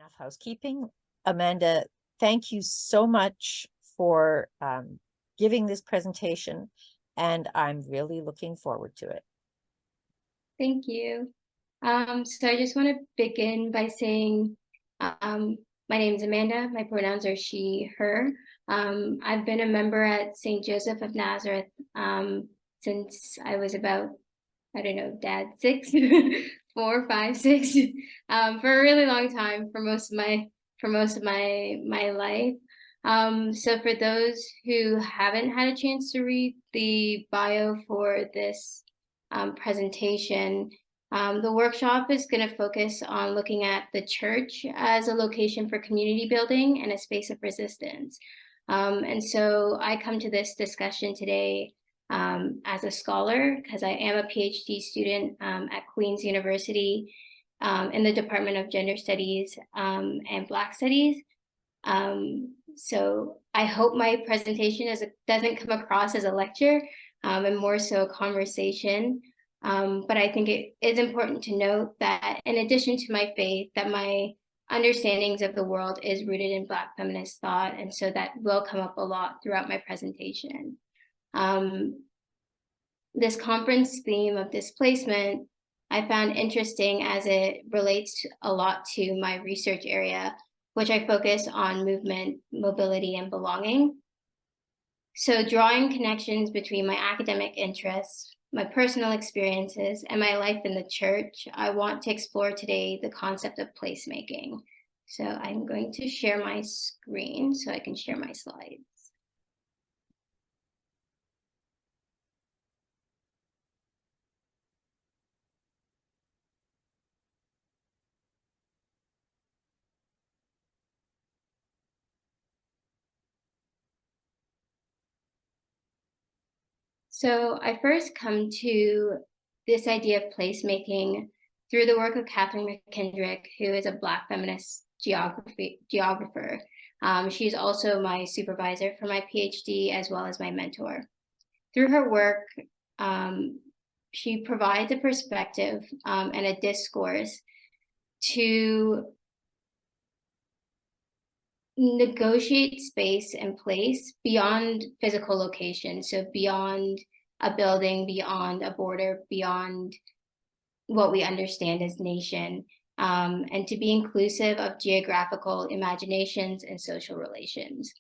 enough housekeeping. Amanda, thank you so much for giving this presentation, and I'm really looking forward to it. Thank you. So I just want to begin by saying my name is Amanda. My pronouns are she, her. I've been a member at St. Joseph of Nazareth since I was about, I don't know, Dad, 6, 4, 5, 6, for a really long time, for most of my life. So for those who haven't had a chance to read the bio for this presentation, the workshop is going to focus on looking at the church as a location for community building and a space of resistance. And so I come to this discussion today as a scholar, because I am a PhD student at Queen's University in the Department of Gender Studies and Black Studies. So I hope my presentation doesn't come across as a lecture and more so a conversation. But I think it is important to note that in addition to my faith, that my understandings of the world is rooted in Black feminist thought. And so that will come up a lot throughout my presentation. This conference theme of displacement, I found interesting as it relates a lot to my research area, which I focus on movement, mobility, and belonging. So drawing connections between my academic interests, my personal experiences, and my life in the church, I want to explore today the concept of placemaking. So I'm going to share my screen so I can share my slides. So I first come to this idea of placemaking through the work of Catherine McKendrick, who is a Black feminist geographer. She's also my supervisor for my PhD as well as my mentor. Through her work, she provides a perspective and a discourse to negotiate space and place beyond physical location. So beyond a building, beyond a border, beyond what we understand as nation, and to be inclusive of geographical imaginations and social relations.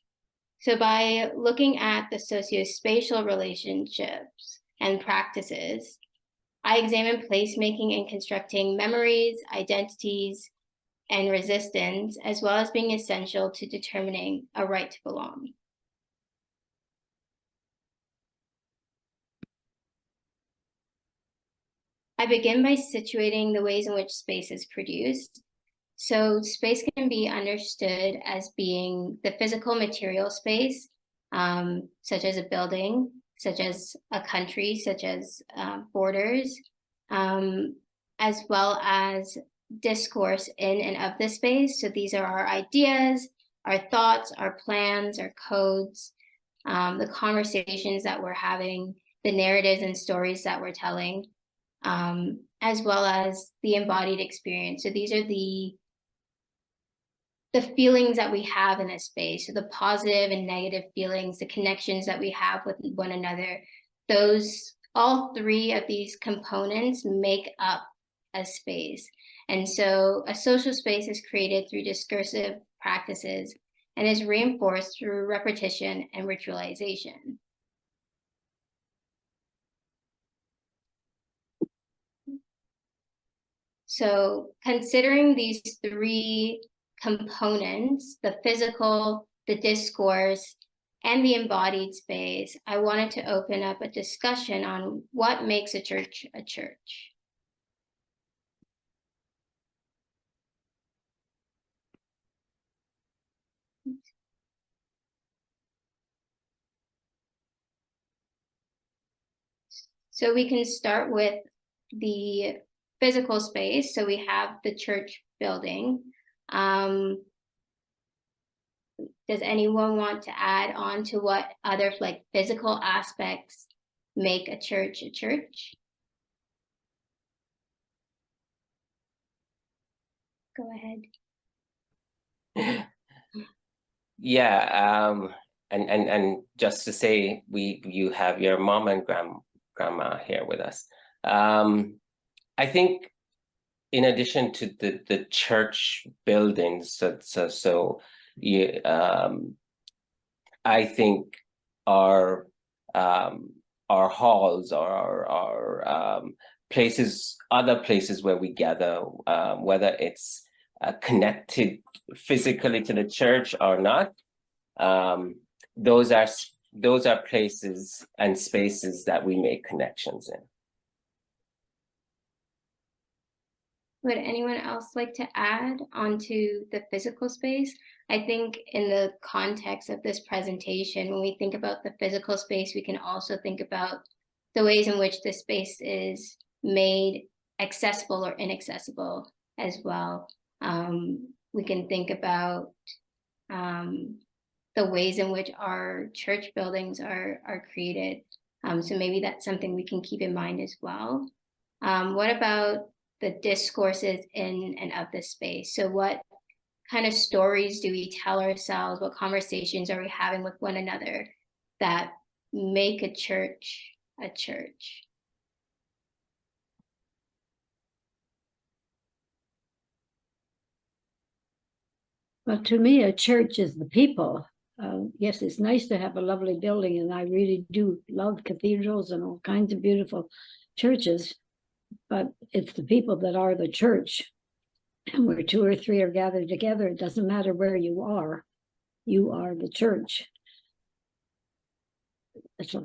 So by looking at the socio-spatial relationships and practices, I examine placemaking in constructing memories, identities, and resistance, as well as being essential to determining a right to belong. I begin by situating the ways in which space is produced. So space can be understood as being the physical material space, such as a building, such as a country, such as borders, as well as discourse in and of the space. So these are our ideas, our thoughts, our plans, our codes, the conversations that we're having, the narratives and stories that we're telling, as well as the embodied experience. So these are the feelings that we have in a space, so the positive and negative feelings, the connections that we have with one another. All three of these components make up a space. And so a social space is created through discursive practices and is reinforced through repetition and ritualization. So considering these three components, the physical, the discourse, and the embodied space, I wanted to open up a discussion on what makes a church a church. So we can start with the physical space. So we have the church building. Does anyone want to add on to what other physical aspects make a church a church? Go ahead. Yeah, and just to say, you have your mom and grandma here with us. I think in addition to the church buildings, so you, I think our our halls or our places, other places where we gather, whether it's connected physically to the church or not, um, those are places and spaces that we make connections in. Would anyone else like to add onto the physical space? I think in the context of this presentation, when we think about the physical space, we can also think about the ways in which the space is made accessible or inaccessible as well. We can think about the ways in which our church buildings are created. So maybe that's something we can keep in mind as well. What about the discourses in and of the space? So what kind of stories do we tell ourselves? What conversations are we having with one another that make a church a church? Well, to me, a church is the people. Yes, it's nice to have a lovely building, and I really do love cathedrals and all kinds of beautiful churches, but it's the people that are the church. And where two or three are gathered together, it doesn't matter where you are the church. So,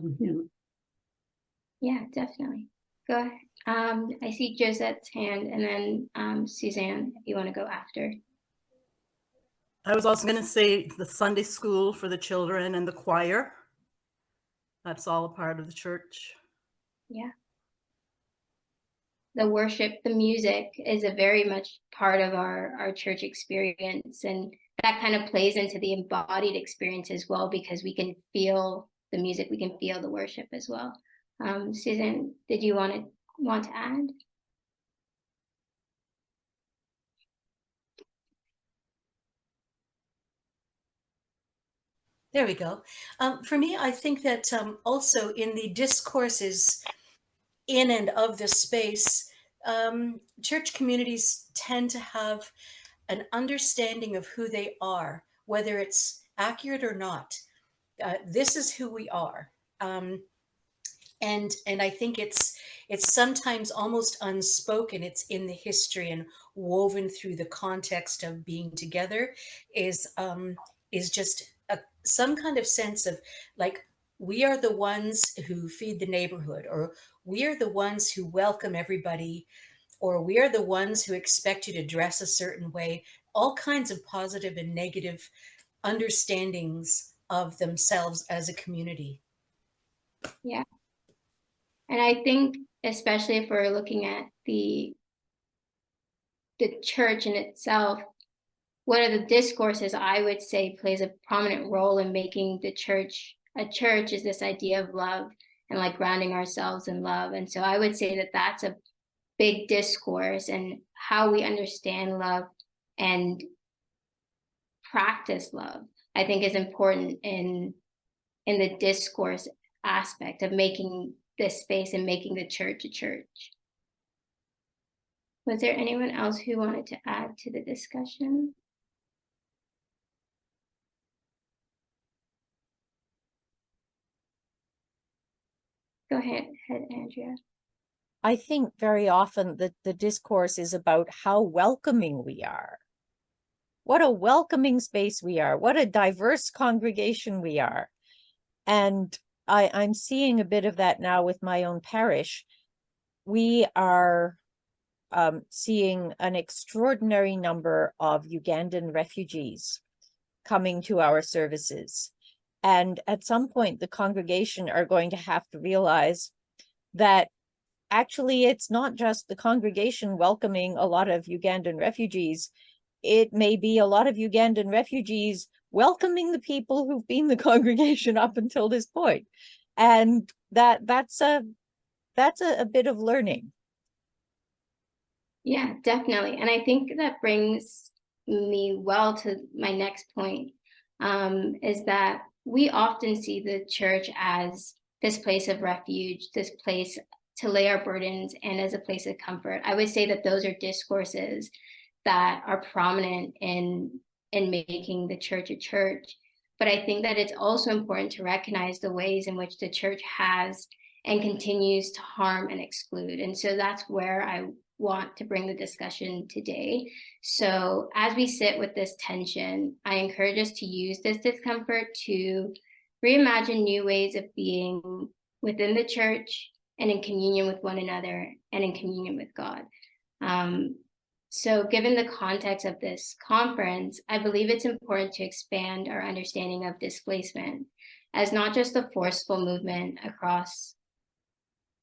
Yeah, definitely. Go ahead. I see Josette's hand, and then Suzanne, if you want to go after. I was also going to say the Sunday school for the children and the choir. That's all a part of the church. Yeah. The worship, the music is a very much part of our church experience. And that kind of plays into the embodied experience as well, because we can feel the music, we can feel the worship as well. Suzanne, did you want to add? There we go. For me, I think that also in the discourses in and of this space, church communities tend to have an understanding of who they are, whether it's accurate or not. This is who we are. And I think it's sometimes almost unspoken. It's in the history and woven through the context of being together is just some kind of sense of like, we are the ones who feed the neighborhood, or we are the ones who welcome everybody, or we are the ones who expect you to dress a certain way. All kinds of positive and negative understandings of themselves as a community. Yeah. And I think, especially if we're looking at the church in itself, one of the discourses I would say plays a prominent role in making the church a church is this idea of love and like grounding ourselves in love. And so I would say that that's a big discourse, and how we understand love and practice love, I think, is important in the discourse aspect of making this space and making the church a church. Was there anyone else who wanted to add to the discussion? Go ahead, Andrea. I think very often that the discourse is about how welcoming we are. What a welcoming space we are. What a diverse congregation we are. And I'm seeing a bit of that now with my own parish. We are seeing an extraordinary number of Ugandan refugees coming to our services. And at some point, the congregation are going to have to realize that actually it's not just the congregation welcoming a lot of Ugandan refugees. It may be a lot of Ugandan refugees welcoming the people who've been the congregation up until this point. And that's a bit of learning. Yeah, definitely. And I think that brings me well to my next point, is that we often see the church as this place of refuge, this place to lay our burdens, and as a place of comfort. I would say that those are discourses that are prominent in making the church a church. But I think that it's also important to recognize the ways in which the church has and continues to harm and exclude. And so that's where I want to bring the discussion today. So as we sit with this tension, I encourage us to use this discomfort to reimagine new ways of being within the church and in communion with one another and in communion with God. So given the context of this conference, I believe it's important to expand our understanding of displacement as not just a forceful movement across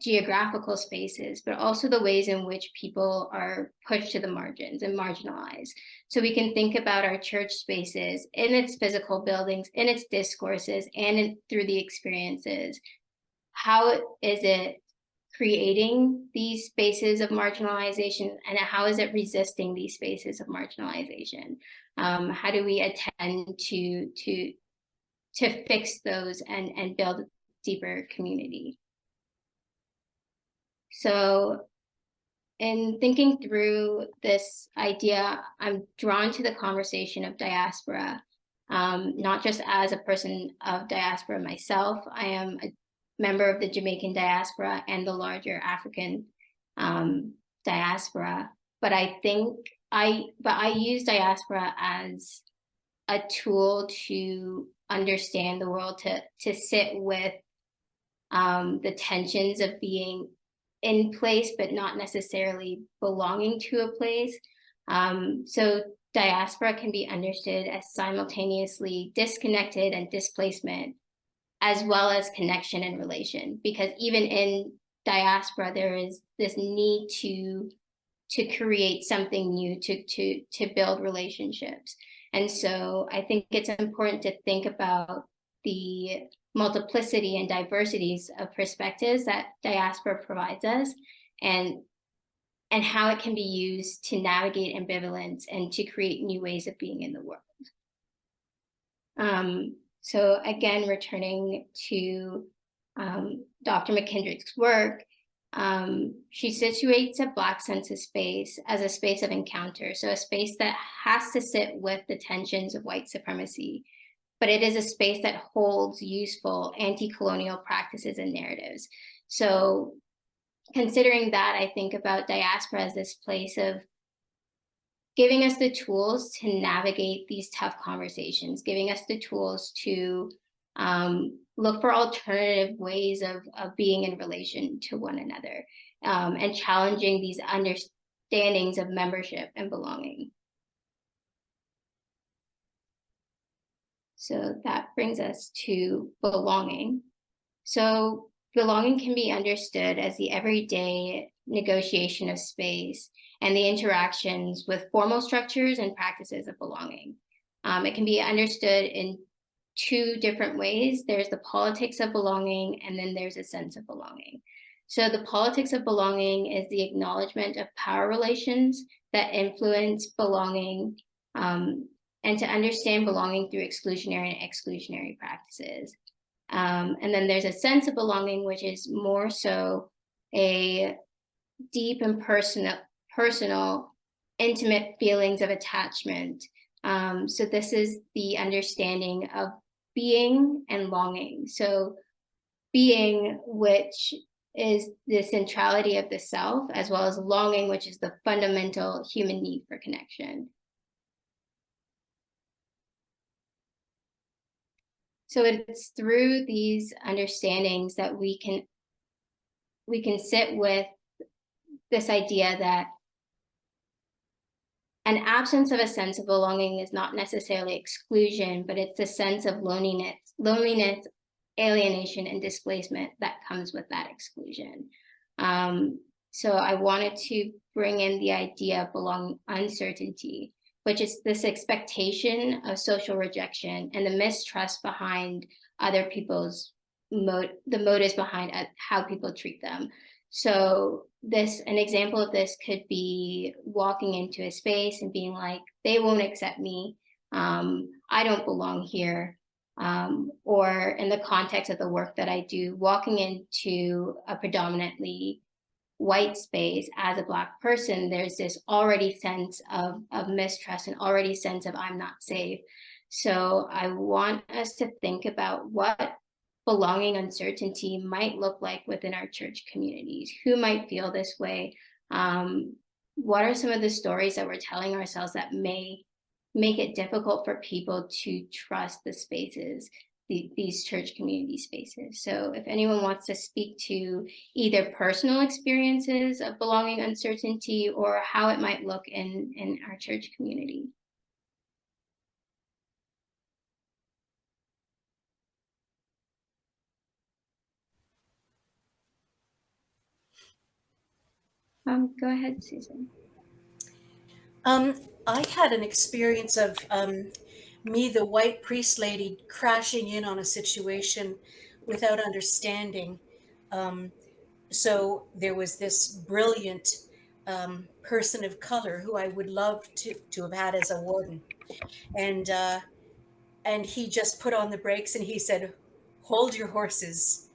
geographical spaces, but also the ways in which people are pushed to the margins and marginalized. So we can think about our church spaces in its physical buildings, in its discourses, and through the experiences. How is it creating these spaces of marginalization, and how is it resisting these spaces of marginalization? How do we attend to fix those and build deeper community? So in thinking through this idea, I'm drawn to the conversation of diaspora, not just as a person of diaspora myself. I am a member of the Jamaican diaspora and the larger African diaspora, but I use diaspora as a tool to understand the world, to sit with the tensions of being in place, but not necessarily belonging to a place. So diaspora can be understood as simultaneously disconnected and displacement, as well as connection and relation, because even in diaspora, there is this need to create something new, to build relationships. And so I think it's important to think about the multiplicity and diversities of perspectives that diaspora provides us, and how it can be used to navigate ambivalence and to create new ways of being in the world. So again, returning to Dr. McKendrick's work, she situates a Black sense of space as a space of encounter, so a space that has to sit with the tensions of white supremacy, but it is a space that holds useful anti-colonial practices and narratives. So considering that, I think about diaspora as this place of giving us the tools to navigate these tough conversations, giving us the tools to look for alternative ways of being in relation to one another, and challenging these understandings of membership and belonging. So that brings us to belonging. So belonging can be understood as the everyday negotiation of space and the interactions with formal structures and practices of belonging. It can be understood in two different ways. There's the politics of belonging, and then there's a sense of belonging. So the politics of belonging is the acknowledgement of power relations that influence belonging, and to understand belonging through exclusionary and exclusionary practices. And then there's a sense of belonging, which is more so a deep and personal, intimate feelings of attachment. So this is the understanding of being and longing. So being, which is the centrality of the self, as well as longing, which is the fundamental human need for connection. So it's through these understandings that we can sit with this idea that an absence of a sense of belonging is not necessarily exclusion, but it's the sense of loneliness, alienation, and displacement that comes with that exclusion. So I wanted to bring in the idea of belonging uncertainty, which is this expectation of social rejection and the mistrust behind other people's the motives behind how people treat them. So an example of this could be walking into a space and being like, they won't accept me. I don't belong here. Or in the context of the work that I do, walking into a predominantly white space as a Black person, there's this already sense of mistrust and already sense of I'm not safe. So I want us to think about what belonging uncertainty might look like within our church communities. Who might feel this way? What are some of the stories that we're telling ourselves that may make it difficult for people to trust the spaces, these church community spaces? So if anyone wants to speak to either personal experiences of belonging uncertainty or how it might look in our church community. Go ahead, Susan. I had an experience of me, the white priest lady, crashing in on a situation without understanding. So there was this brilliant person of color who I would love to have had as a warden, and he just put on the brakes and he said, "Hold your horses,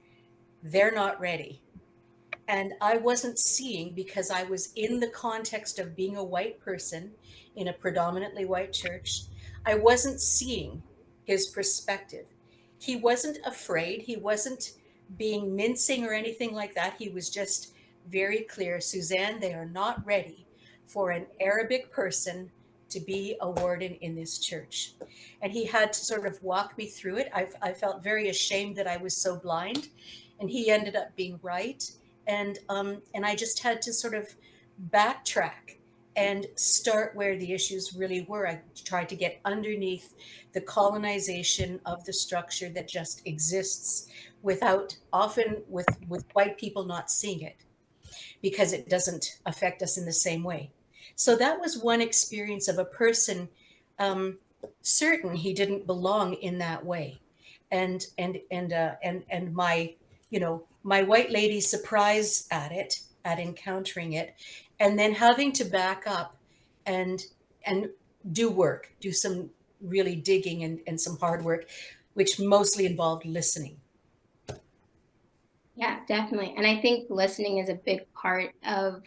they're not ready." And I wasn't seeing, because I was in the context of being a white person in a predominantly white church, I wasn't seeing his perspective. He wasn't afraid. He wasn't being mincing or anything like that. He was just very clear. Suzanne, they are not ready for an Arabic person to be a warden in this church. And he had to sort of walk me through it. I felt very ashamed that I was so blind, and he ended up being right. And I just had to sort of backtrack and start where the issues really were. I tried to get underneath the colonization of the structure that just exists without, often with white people not seeing it, because it doesn't affect us in the same way. So that was one experience of a person certain he didn't belong in that way, and my, you know, my white lady surprise at encountering it, and then having to back up and do some really digging and some hard work, which mostly involved listening. Yeah, definitely. And I think listening is a big part of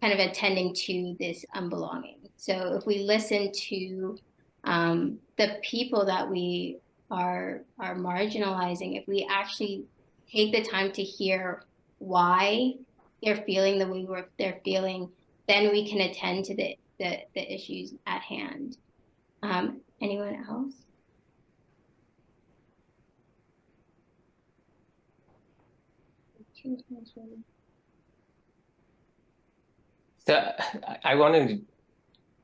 kind of attending to this unbelonging. So if we listen to the people that we are marginalizing, if we actually take the time to hear why they're feeling the way they're feeling, then we can attend to the issues at hand. Anyone else? So I wanted to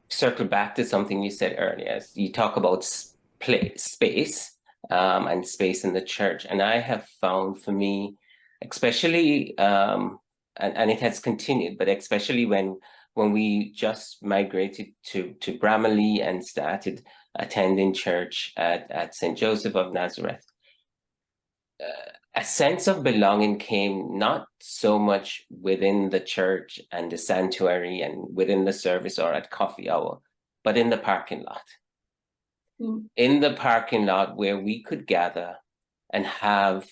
circle back to something you said earlier. You talk about space and space in the church. And I have found, for me, especially, and it has continued, but especially when we just migrated to Bramalea and started attending church at St. Joseph of Nazareth, a sense of belonging came not so much within the church and the sanctuary and within the service or at coffee hour, but in the parking lot. Mm. In the parking lot where we could gather and have,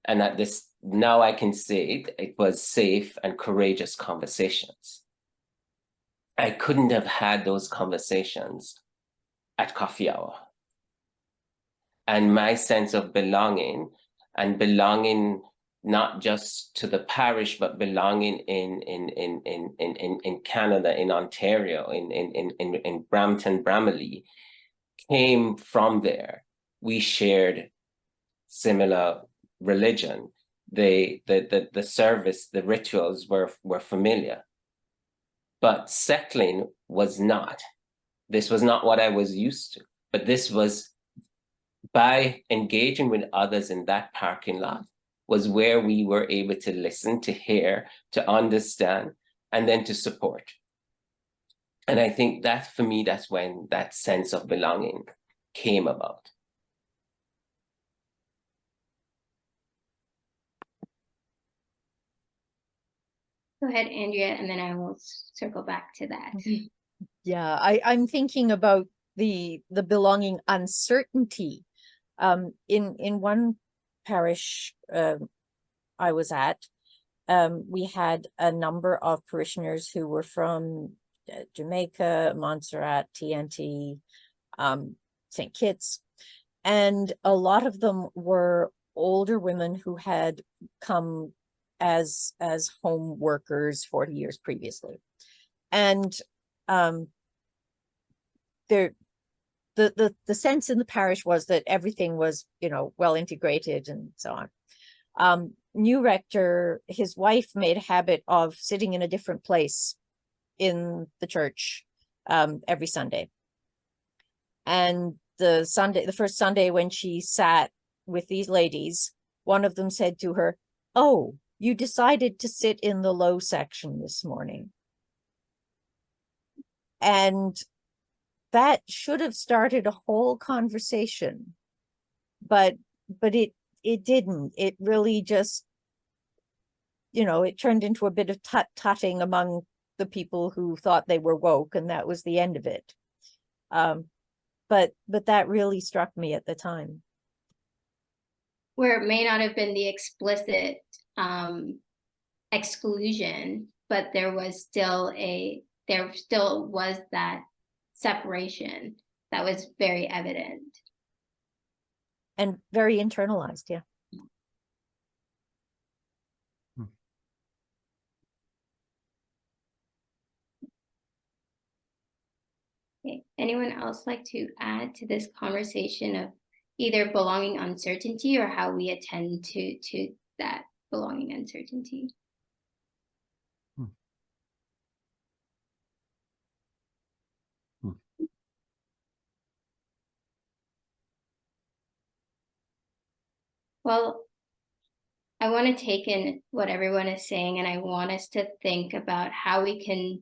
and at this, now I can say it was safe and courageous conversations. I couldn't have had those conversations at coffee hour. And my sense of belonging, and belonging not just to the parish, but belonging in Canada, in Ontario, in Brampton, Bramalea, came from there. We shared similar religion. The service, the rituals were familiar. But settling was not. This was not what I was used to. But this was, by engaging with others in that parking lot, was where we were able to listen, to hear, to understand, and then to support. And I think that, for me, that's when that sense of belonging came about. Go ahead, Andrea, and then I will circle back to that. Yeah, I'm thinking about the belonging uncertainty. In one parish I was at, we had a number of parishioners who were from Jamaica, Montserrat, TNT, St. Kitts, and a lot of them were older women who had come as home workers 40 years previously. And the sense in the parish was that everything was, well integrated and so on. New rector, his wife made a habit of sitting in a different place in the church every Sunday. And the first Sunday when she sat with these ladies, one of them said to her, "Oh, you decided to sit in the low section this morning." And that should have started a whole conversation, but it didn't. It really just, it turned into a bit of tut-tutting among the people who thought they were woke, and that was the end of it. But that really struck me at the time. Where it may not have been the explicit exclusion, but there still was that separation that was very evident. And very internalized, yeah. Okay. Anyone else like to add to this conversation of either belonging uncertainty or how we attend to that belonging uncertainty? Well, I want to take in what everyone is saying, and I want us to think about how we can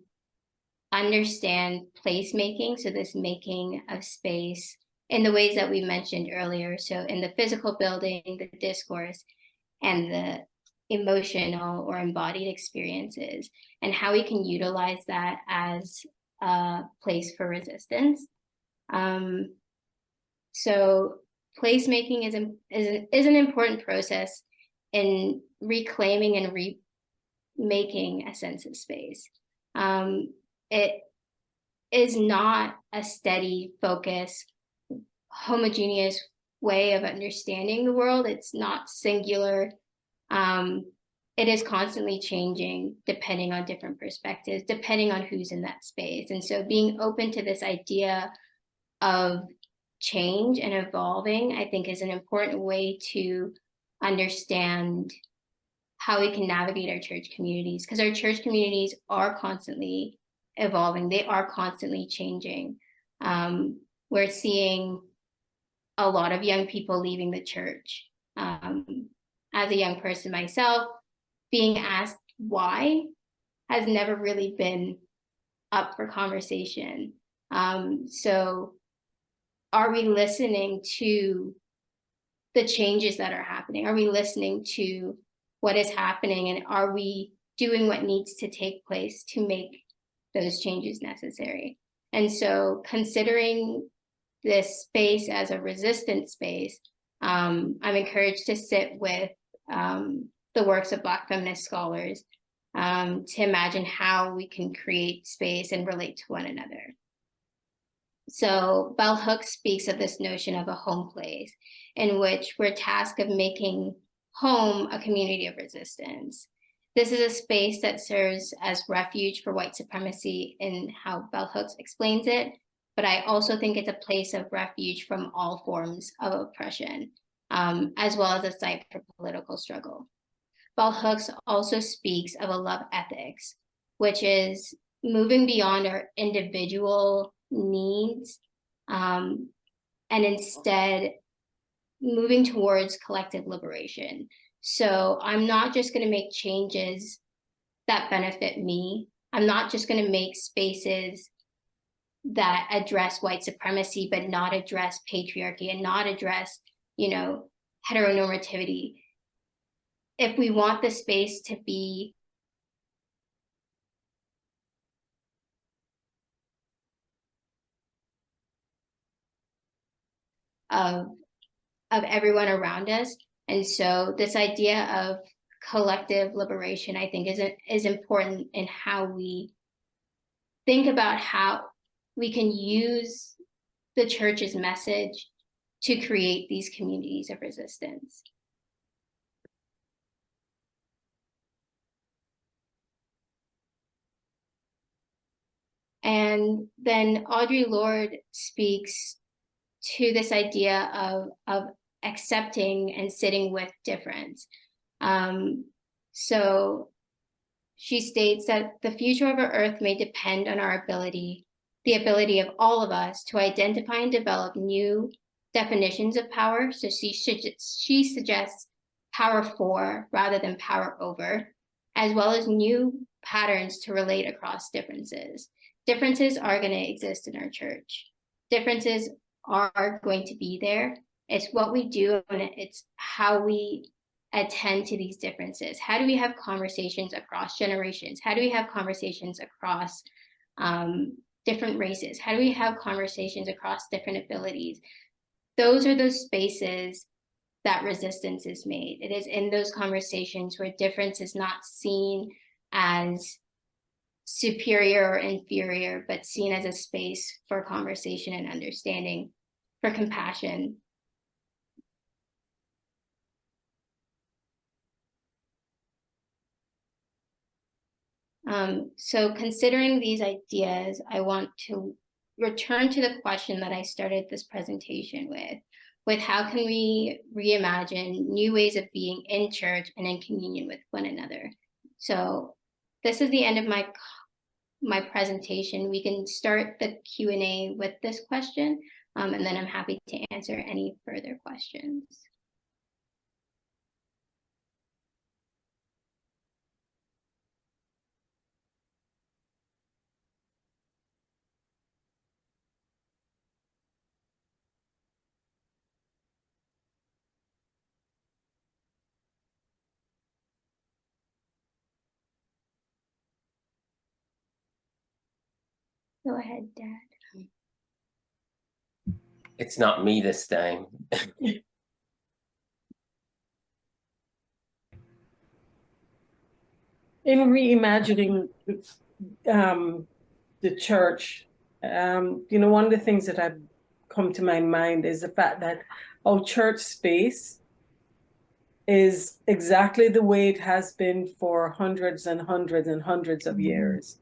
understand placemaking, so this making of space, in the ways that we mentioned earlier. So in the physical building, the discourse, and the emotional or embodied experiences, and how we can utilize that as a place for resistance. So placemaking is an important process in reclaiming and remaking a sense of space. It is not a steady, focus, homogeneous way of understanding the world. It's not singular. It is constantly changing depending on different perspectives, depending on who's in that space. And so being open to this idea of change and evolving, I think, is an important way to understand how we can navigate our church communities, because our church communities are constantly evolving. They are constantly changing. We're seeing a lot of young people leaving the church. As a young person myself, being asked why has never really been up for conversation. So are we listening to the changes that are happening? Are we listening to what is happening? And are we doing what needs to take place to make those changes necessary? And so considering this space as a resistant space, I'm encouraged to sit with the works of Black feminist scholars to imagine how we can create space and relate to one another. So Bell Hooks speaks of this notion of a home place, in which we're tasked of making home a community of resistance. This is a space that serves as refuge for white supremacy in how Bell Hooks explains it, but I also think it's a place of refuge from all forms of oppression, as well as a site for political struggle. Bell Hooks also speaks of a love ethics, which is moving beyond our individual needs and instead moving towards collective liberation. So I'm not just going to make changes that benefit me. I'm not just going to make spaces that address white supremacy, but not address patriarchy and not address, heteronormativity. If we want the space to be of everyone around us. And so this idea of collective liberation, I think, is important in how we think about how we can use the church's message to create these communities of resistance. And then Audre Lorde speaks to this idea of accepting and sitting with difference. So she states that the future of our earth may depend on the ability of all of us to identify and develop new definitions of power. So she suggests power for rather than power over, as well as new patterns to relate across differences. Differences are going to exist in our church. Differences are going to be there. It's what we do, and it's how we attend to these differences. How do we have conversations across generations? How do we have conversations across different races? How do we have conversations across different abilities? Those are those spaces that resistance is made. It is in those conversations where difference is not seen as superior or inferior, but seen as a space for conversation and understanding, for compassion. So considering these ideas, I want to return to the question that I started this presentation with how can we reimagine new ways of being in church and in communion with one another? So this is the end of my presentation. We can start the Q&A with this question, and then I'm happy to answer any further questions. Go ahead, Dad. It's not me this time. In reimagining the church, you know, one of the things that have come to my mind is the fact that our church space is exactly the way it has been for hundreds and hundreds and hundreds of years.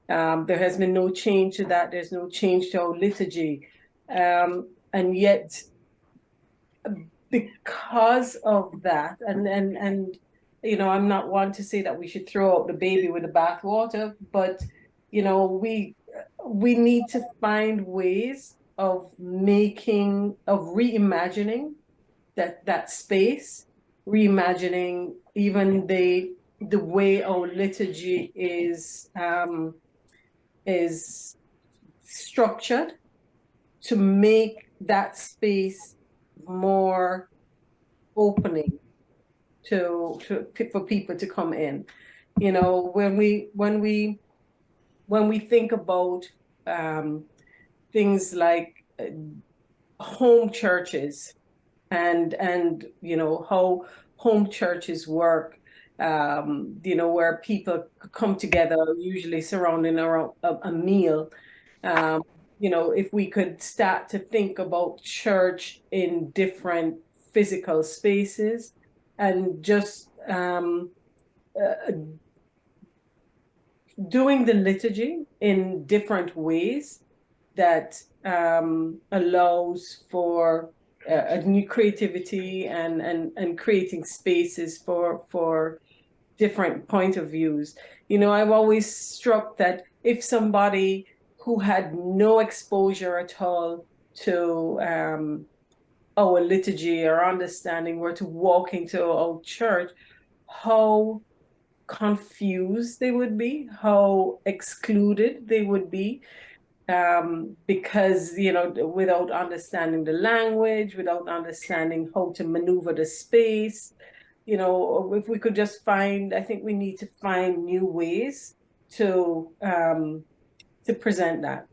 There has been no change to that. There's no change to our liturgy. And yet, because of that, and you know, I'm not one to say that we should throw out the baby with the bathwater, but you know, we need to find ways of reimagining that space, reimagining even the way our liturgy is structured to make that space more opening for people to come in. You know, when we think about things like home churches and you know how home churches work, you know, where people come together usually surrounding around a meal. You know, if we could start to think about church in different physical spaces and just doing the liturgy in different ways that allows for a new creativity and creating spaces for different point of views. You know, I've always struck that if somebody who had no exposure at all to our liturgy or understanding were to walk into our church, how confused they would be, how excluded they would be, because, you know, without understanding the language, without understanding how to maneuver the space. You know, if we could just I think we need to find new ways to present that.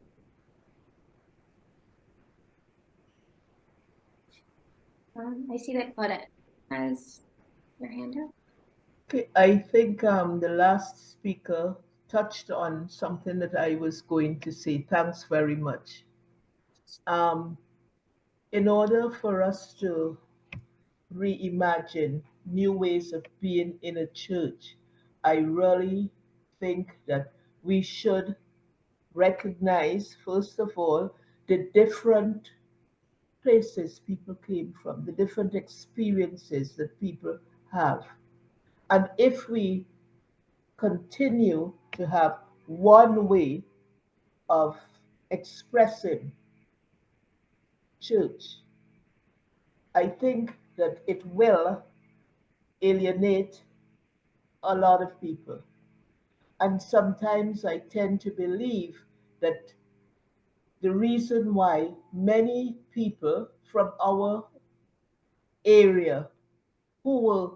I see that Claudette has her hand up. Okay, I think the last speaker touched on something that I was going to say. Thanks very much. In order for us to reimagine new ways of being in a church, I really think that we should recognize, first of all, the different places people came from, the different experiences that people have. And if we continue to have one way of expressing church, I think that it will alienate a lot of people. And sometimes I tend to believe that the reason why many people from our area who were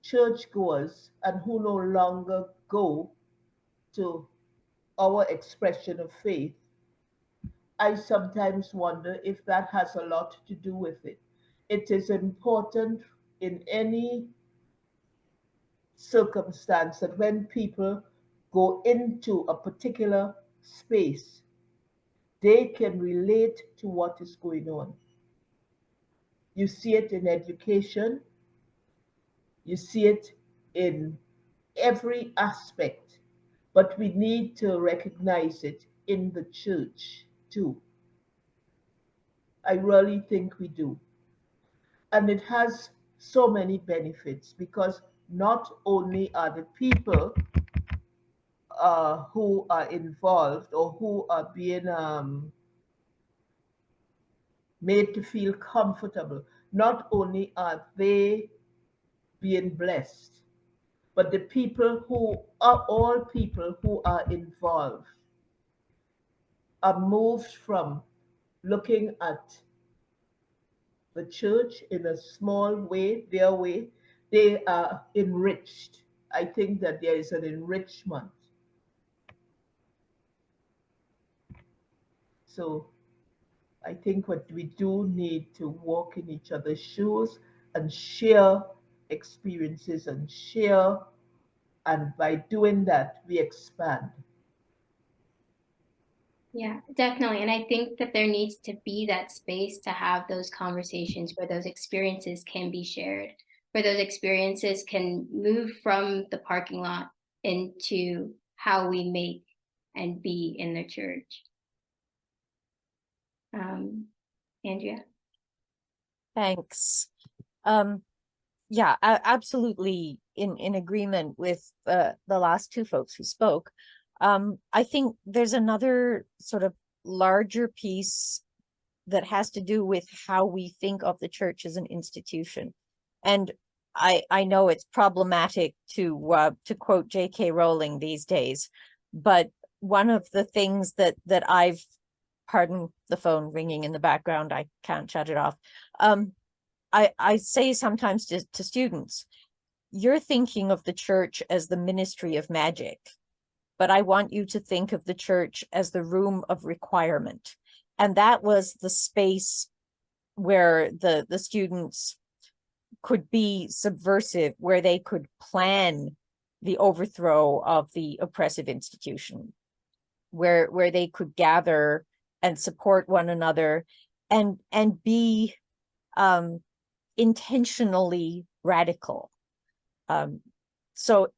churchgoers and who no longer go to our expression of faith, I sometimes wonder if that has a lot to do with it. It is important in any circumstance that when people go into a particular space, they can relate to what is going on. You see it in education, you see it in every aspect, but we need to recognize it in the church too. I really think we do. And it has so many benefits because not only are the people who are involved or who are being made to feel comfortable, not only are they being blessed, but the people who are all people who are involved are moved from looking at the church in a small way, their way, they are enriched. I think that there is an enrichment. So I think what we do need to walk in each other's shoes and share experiences and share, and by doing that, we expand. Yeah, definitely. And I think that there needs to be that space to have those conversations where those experiences can be shared, where those experiences can move from the parking lot into how we make and be in the church. Andrea? Thanks. Yeah, absolutely in agreement with the last two folks who spoke. I think there's another sort of larger piece that has to do with how we think of the church as an institution. And I know it's problematic to quote J.K. Rowling these days, but one of the things that I've, pardon the phone ringing in the background, I can't shut it off. I say sometimes to students, you're thinking of the church as the ministry of magic, but I want you to think of the church as the room of requirement. And that was the space where the students could be subversive, where they could plan the overthrow of the oppressive institution, where they could gather and support one another and be intentionally radical. So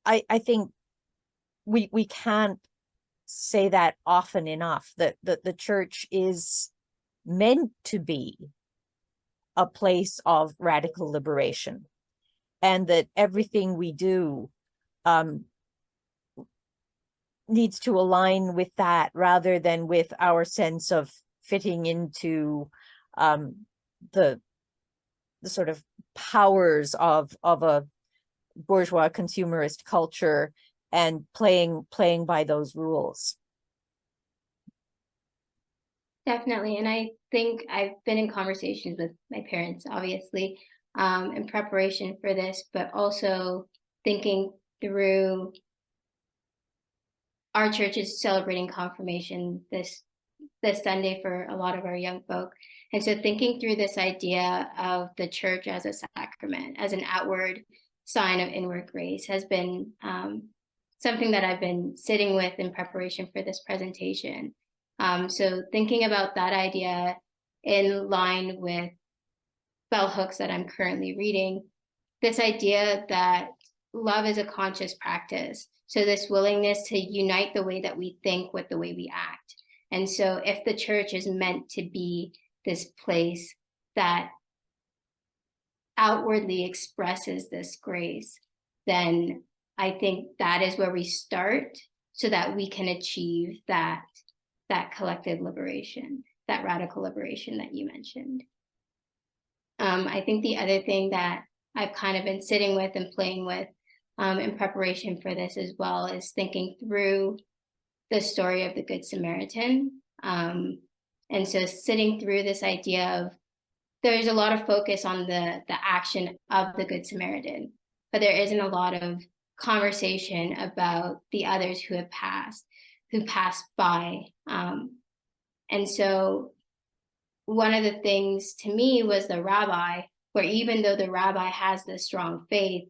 I think we can't say that often enough, that the church is meant to be a place of radical liberation, and that everything we do needs to align with that rather than with our sense of fitting into the sort of powers of a bourgeois consumerist culture and playing by those rules. Definitely. And I think I've been in conversations with my parents, obviously, in preparation for this, but also thinking through our church is celebrating confirmation this this Sunday for a lot of our young folk. And so thinking through this idea of the church as a sacrament, as an outward sign of inward grace, has been something that I've been sitting with in preparation for this presentation. So thinking about that idea in line with bell hooks that I'm currently reading, this idea that love is a conscious practice. So this willingness to unite the way that we think with the way we act. And so if the church is meant to be this place that outwardly expresses this grace, then I think that is where we start so that we can achieve that collective liberation, that radical liberation that you mentioned. I think the other thing that I've kind of been sitting with and playing with in preparation for this as well is thinking through the story of the Good Samaritan. And so sitting through this idea of, there's a lot of focus on the action of the Good Samaritan, but there isn't a lot of conversation about the others who have passed by. And so one of the things to me was the rabbi, where even though the rabbi has this strong faith,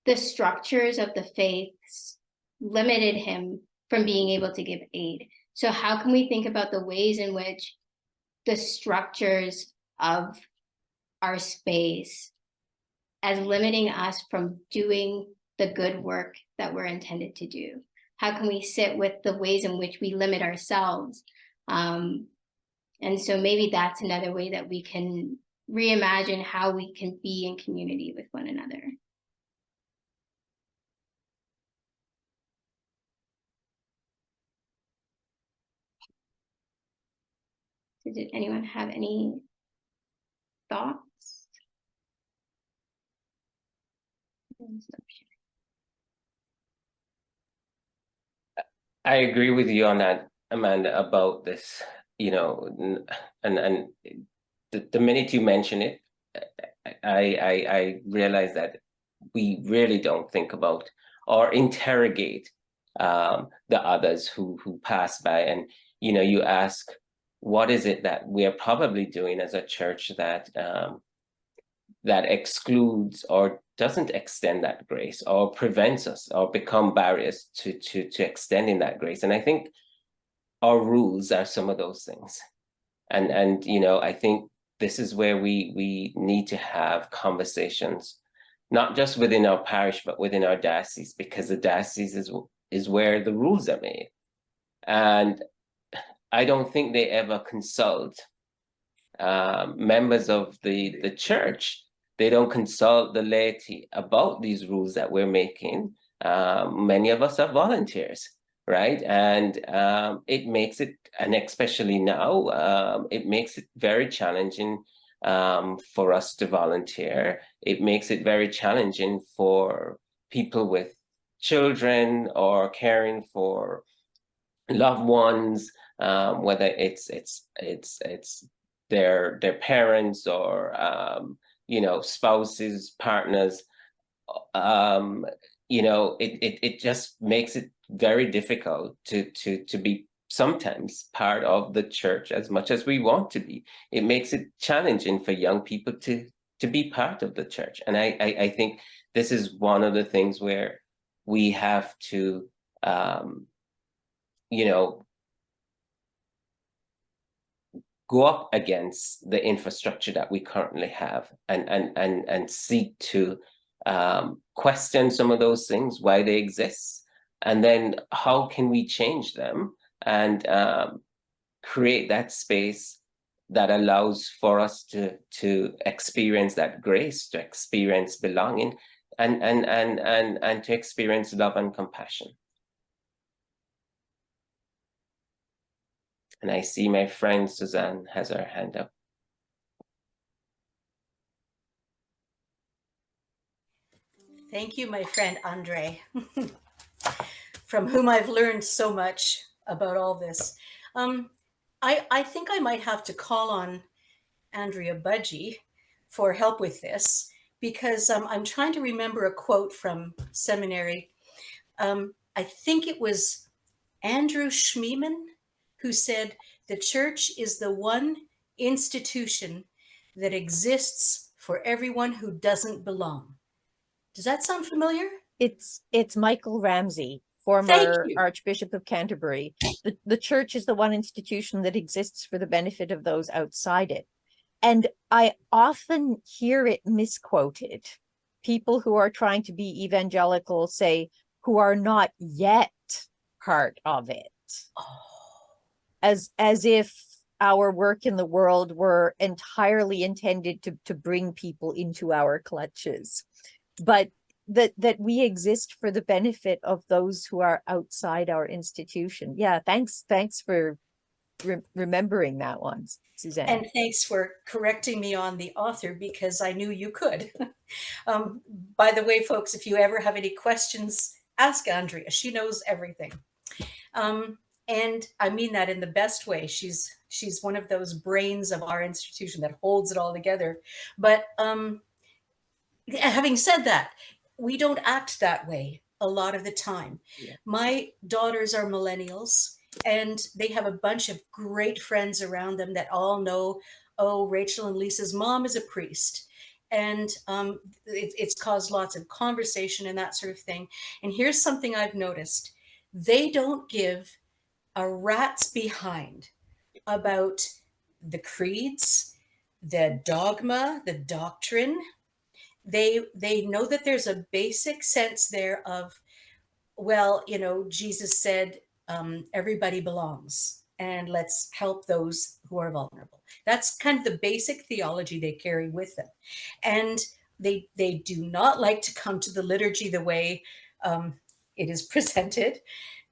the structures of the faith limited him from being able to give aid. So how can we think about the ways in which the structures of our space as limiting us from doing the good work that we're intended to do? How can we sit with the ways in which we limit ourselves? And so maybe that's another way that we can reimagine how we can be in community with one another. So did anyone have any thoughts? I agree with you on that, Amanda, about this, and the minute you mention it, I realize that we really don't think about or interrogate the others who pass by. And, you ask, what is it that we are probably doing as a church that that excludes or doesn't extend that grace, or prevents us, or become barriers to extending that grace? And I think our rules are some of those things. And I think this is where we need to have conversations, not just within our parish, but within our diocese, because the diocese is where the rules are made. And I don't think they ever consult members of the church. They don't consult the laity about these rules that we're making. Many of us are volunteers, right? And it makes it, and especially now, it makes it very challenging for us to volunteer. It makes it very challenging for people with children or caring for loved ones, whether it's their parents or spouses, partners. It just makes it very difficult to be sometimes part of the church as much as we want to be. It makes it challenging for young people to be part of the church. And I think this is one of the things where we have to go up against the infrastructure that we currently have and seek to question some of those things, why they exist, and then how can we change them and create that space that allows for us to experience that grace, to experience belonging, and to experience love and compassion. And I see my friend Suzanne has her hand up. Thank you, my friend Andre, from whom I've learned so much about all this. I think I might have to call on Andrea Budgie for help with this, because I'm trying to remember a quote from seminary. I think it was Andrew Schmeeman who said, The church is the one institution that exists for everyone who doesn't belong. Does that sound familiar? It's Michael Ramsey, Thank former you. Archbishop of Canterbury. The church is the one institution that exists for the benefit of those outside it. And I often hear it misquoted. People who are trying to be evangelical say, who are not yet part of it. As if our work in the world were entirely intended to bring people into our clutches. But that we exist for the benefit of those who are outside our institution. Yeah, thanks for remembering that one, Suzanne. And thanks for correcting me on the author, because I knew you could. By the way, folks, if you ever have any questions, ask Andrea. She knows everything. And I mean that in the best way. She's one of those brains of our institution that holds it all together. But having said that, we don't act that way a lot of the time. Yeah. My daughters are millennials, and they have a bunch of great friends around them that all know, oh, Rachel and Lisa's mom is a priest. And it's caused lots of conversation and that sort of thing. And here's something I've noticed. They don't give a rat's behind about the creeds, the dogma, the doctrine. They know that there's a basic sense there of, well, you know, Jesus said, everybody belongs, and let's help those who are vulnerable. That's kind of the basic theology they carry with them. And they do not like to come to the liturgy the way it is presented.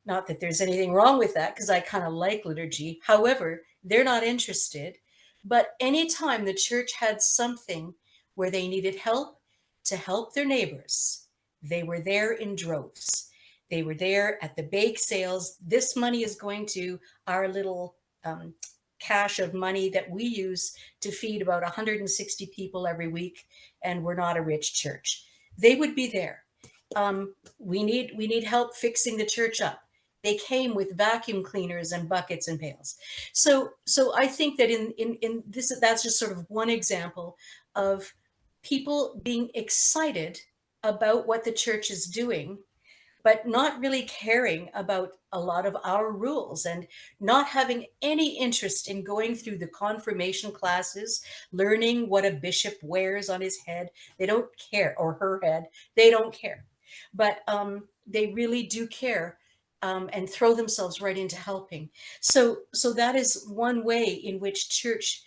Not that there's anything wrong with that, because I kind of like liturgy. However, they're not interested. But anytime the church had something where they needed help to help their neighbors, they were there in droves. They were there at the bake sales. This money is going to our little cache of money that we use to feed about 160 people every week, and we're not a rich church. They would be there. We need help fixing the church up. They came with vacuum cleaners and buckets and pails. So I think that in this, that's just sort of one example of people being excited about what the church is doing, but not really caring about a lot of our rules, and not having any interest in going through the confirmation classes, learning what a bishop wears on his head. They don't care, or her head. They don't care. But they really do care, and throw themselves right into helping. So that is one way in which church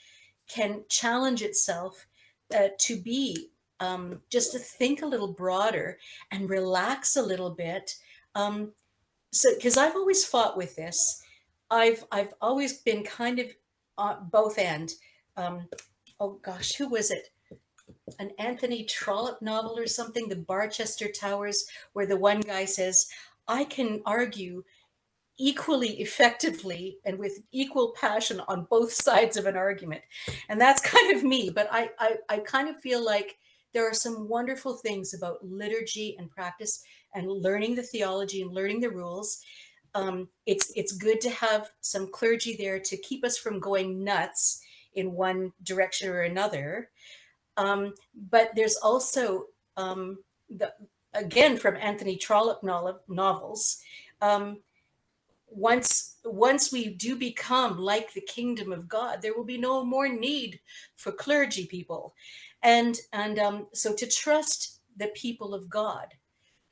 can challenge itself to be just to think a little broader and relax a little bit. So, because I've always fought with this, I've always been kind of both end. Oh gosh, who was it? An Anthony Trollope novel or something, The Barchester Towers, where the one guy says, I can argue equally effectively and with equal passion on both sides of an argument. And that's kind of me, but I kind of feel like there are some wonderful things about liturgy and practice and learning the theology and learning the rules. It's good to have some clergy there to keep us from going nuts in one direction or another. But there's also, again, from Anthony Trollope novels, once we do become like the kingdom of God, there will be no more need for clergy people. And so to trust the people of God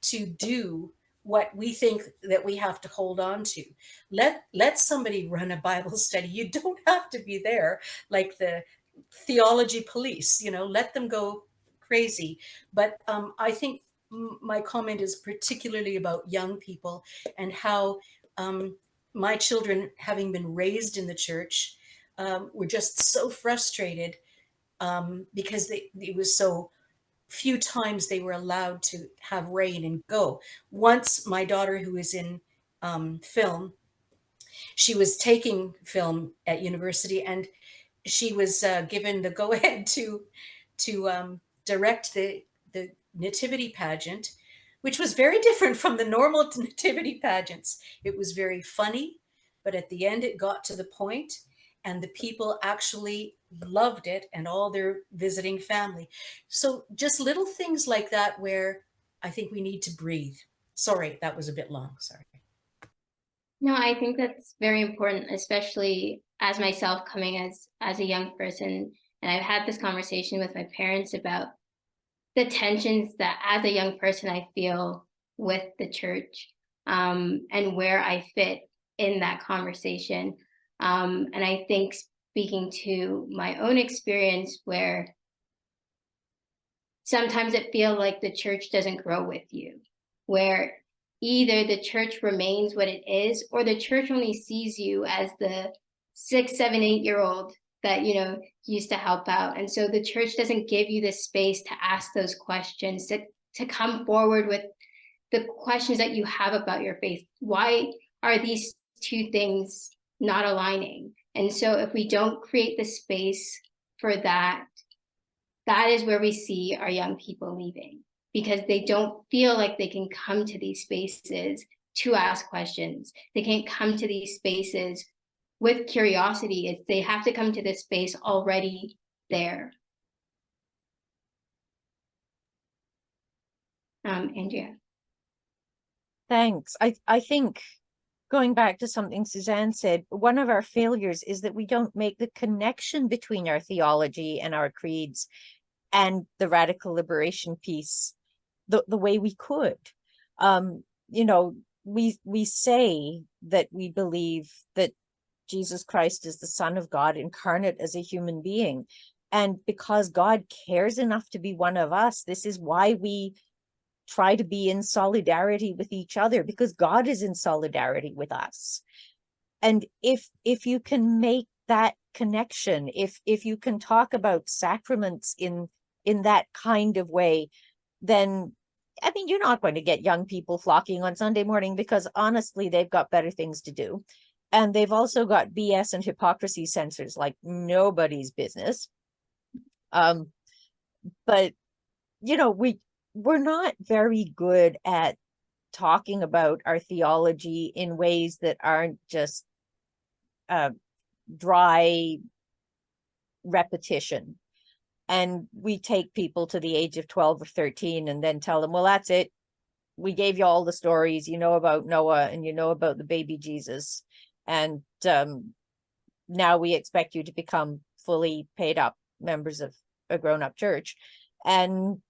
to do what we think that we have to hold on to. Let somebody run a Bible study. You don't have to be there like the theology police, you know, let them go crazy. But I think my comment is particularly about young people, and how my children, having been raised in the church, were just so frustrated because it was so few times they were allowed to have reign and go. Once my daughter, who is in film, she was taking film at university, and she was given the go-ahead to direct the nativity pageant, which was very different from the normal nativity pageants. It was very funny, but at the end it got to the point and the people actually loved it and all their visiting family. So just little things like that where I think we need to breathe. Sorry, that was a bit long. Sorry. No, I think that's very important, especially as myself coming as a young person. And I've had this conversation with my parents about the tensions that as a young person I feel with the church, and where I fit in that conversation. And I think speaking to my own experience where sometimes it feels like the church doesn't grow with you, where either the church remains what it is, or the church only sees you as the 6, 7, 8-year-old that, you know, used to help out. And so the church doesn't give you the space to ask those questions, to come forward with the questions that you have about your faith. Why are these two things not aligning? And so if we don't create the space for that, that is where we see our young people leaving, because they don't feel like they can come to these spaces to ask questions. They can't come to these spaces with curiosity. They have to come to this space already there. Andrea. Thanks. I think, going back to something Suzanne said, one of our failures is that we don't make the connection between our theology and our creeds and the radical liberation piece the way we could. You know, we say that we believe that Jesus Christ is the Son of God incarnate as a human being. And because God cares enough to be one of us, this is why we try to be in solidarity with each other, because God is in solidarity with us. And if you can make that connection, if you can talk about sacraments in that kind of way, then I mean, you're not going to get young people flocking on Sunday morning, because honestly, they've got better things to do. And they've also got BS and hypocrisy censors like nobody's business. But, you know, we're not very good at talking about our theology in ways that aren't just dry repetition. And we take people to the age of 12 or 13 and then tell them, well, that's it. We gave you all the stories, you know about Noah and you know about the baby Jesus. And now we expect you to become fully paid up members of a grown-up church. And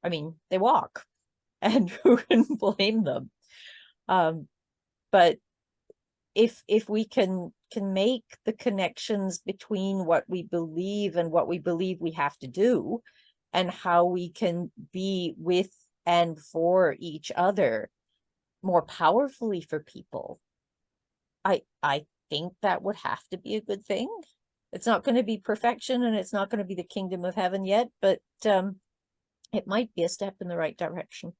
I mean, they walk, and who can blame them? But if we can make the connections between what we believe and what we believe we have to do, and how we can be with and for each other more powerfully for people, I think that would have to be a good thing. It's not going to be perfection, and it's not going to be the kingdom of heaven yet, but it might be a step in the right direction.